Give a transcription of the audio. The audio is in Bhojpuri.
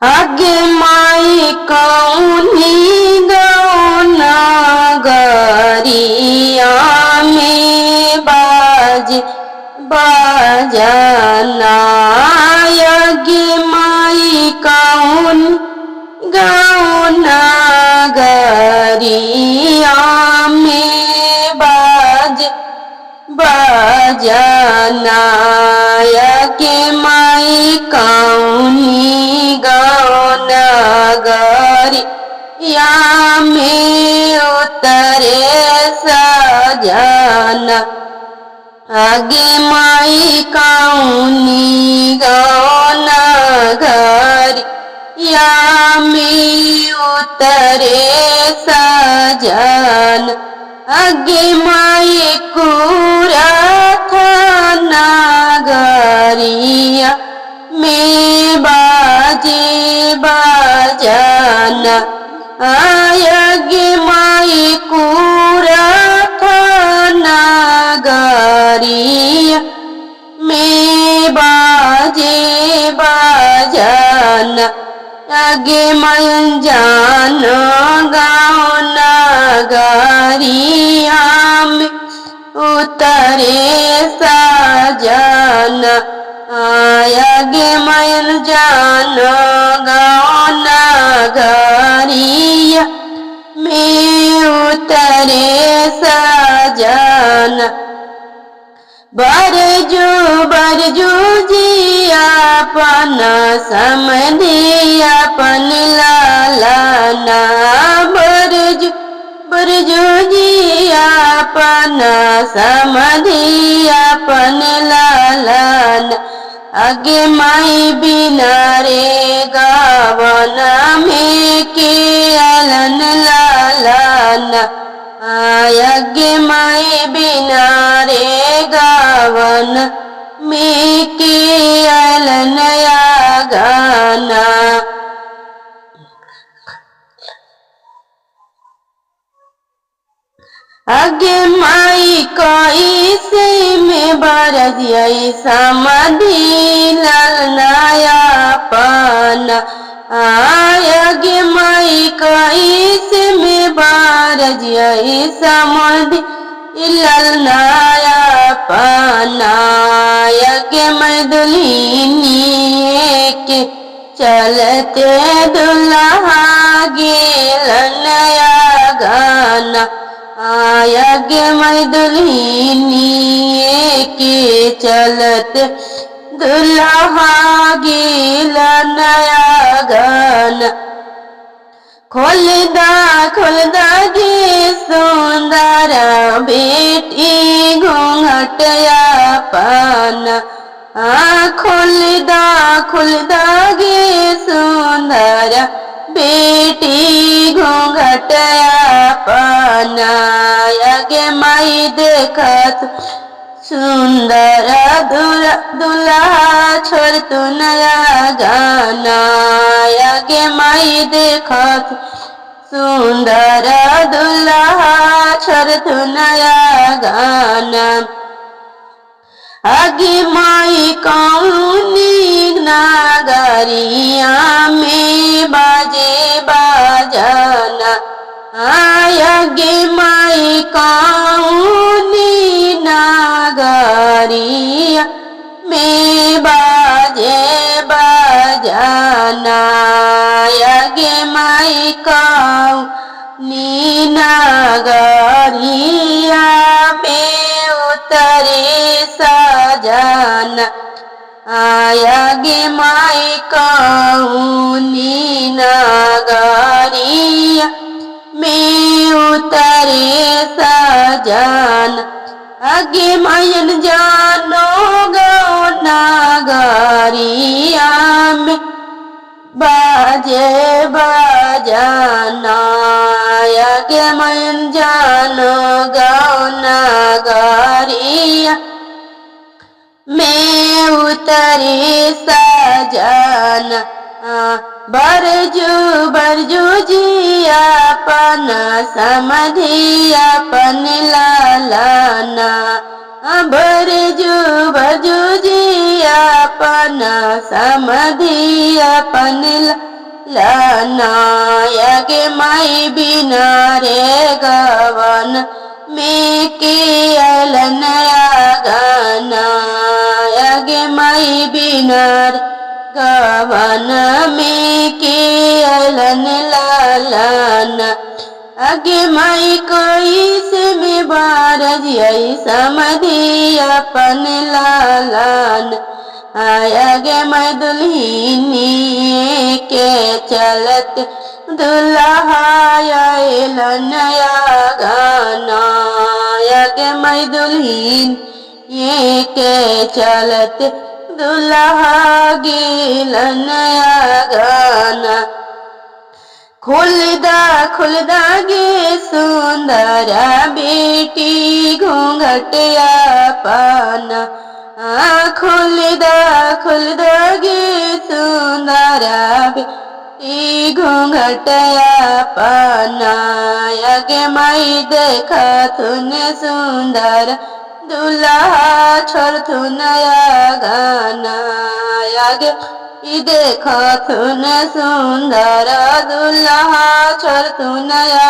आगे माई कौनी गौना गरिया में बाजना आगे माई कौन गौना गरिया में बाजना आगे माई कौनी गौना गरिया में उतरे सजना आगे माई कौनी गौना गरिया में उतरे सजन आगे माई कुरा थाना गरिया में बाजे बाजना आगे माई कुरा थाना गरिया में बाजे बाजना आगे मन जान गाना गरिया में उतरे सजना आगे मन जान गाना गरिया में उतरे सजना बरजू जिया अपना समझी अपन लालाना बरजू जिया अपना समझी अपन लालाना आगे माई बिना रे गावना में के अलन लालाना आगे माई बिना रे गावन में के अलनया गाना आगे माई कोई से में बरजिया समाधि ललनाया पाना आगे माई कोई से में बरजिया समाधि ललनाया पाना आगे मैं दुल्हनी के चलते दुल्हा गेलनया गाना आगे मैं दुल्हनी के चलते दुल्हा गेलनया गाना खोलदा गे सुंदर बेटी घूंघटया पाना खोलदा गे सुंदर बेटी घूंघटया पाना आगे माई देखत सुंदर दुल्हा छोड़ तू नया गाना आगे माई देखत सुंदर दुल्हा छोड़ तू नया गाना आगे माई कौनी नगरिया में बाजे बाजना आगे माई कौनी नगरिया में बाजे बाजना आगे माई कौनी नगरिया में उतरे सजना आगे माई कौनी नगरिया में उतरे सजना आगे मायन जानो गौना गरिया में बाजे बाजना आगे मायन जानो गौना गरिया में उतरे सजना बरजू जिया अपन समझी अपन लालाना बरजू जी अपन समधि अपन लाना यगे माई बिना रे गवन में के अलनया गाना यगे माई बिना गवन में के अलन लालाना आगे माई कोई से में बारज यही समधि अपन लालन आगे मैं दुल्हनी के चलत दुल्हा नया गाना आगे मैं दुल्हन ये के चलत दुल्हा गेल नया गाना खुलदा गे सुंदरा बेटी घूंघटिया पाना खुलदा गे सुंदरा बेटी घूंघटिया पाना यगे माई देखा तुने सुंदर दुल्हा छोड़ तू नया गाना यगे देखा तुने सुंदर दुल्हा छोड़ तू नया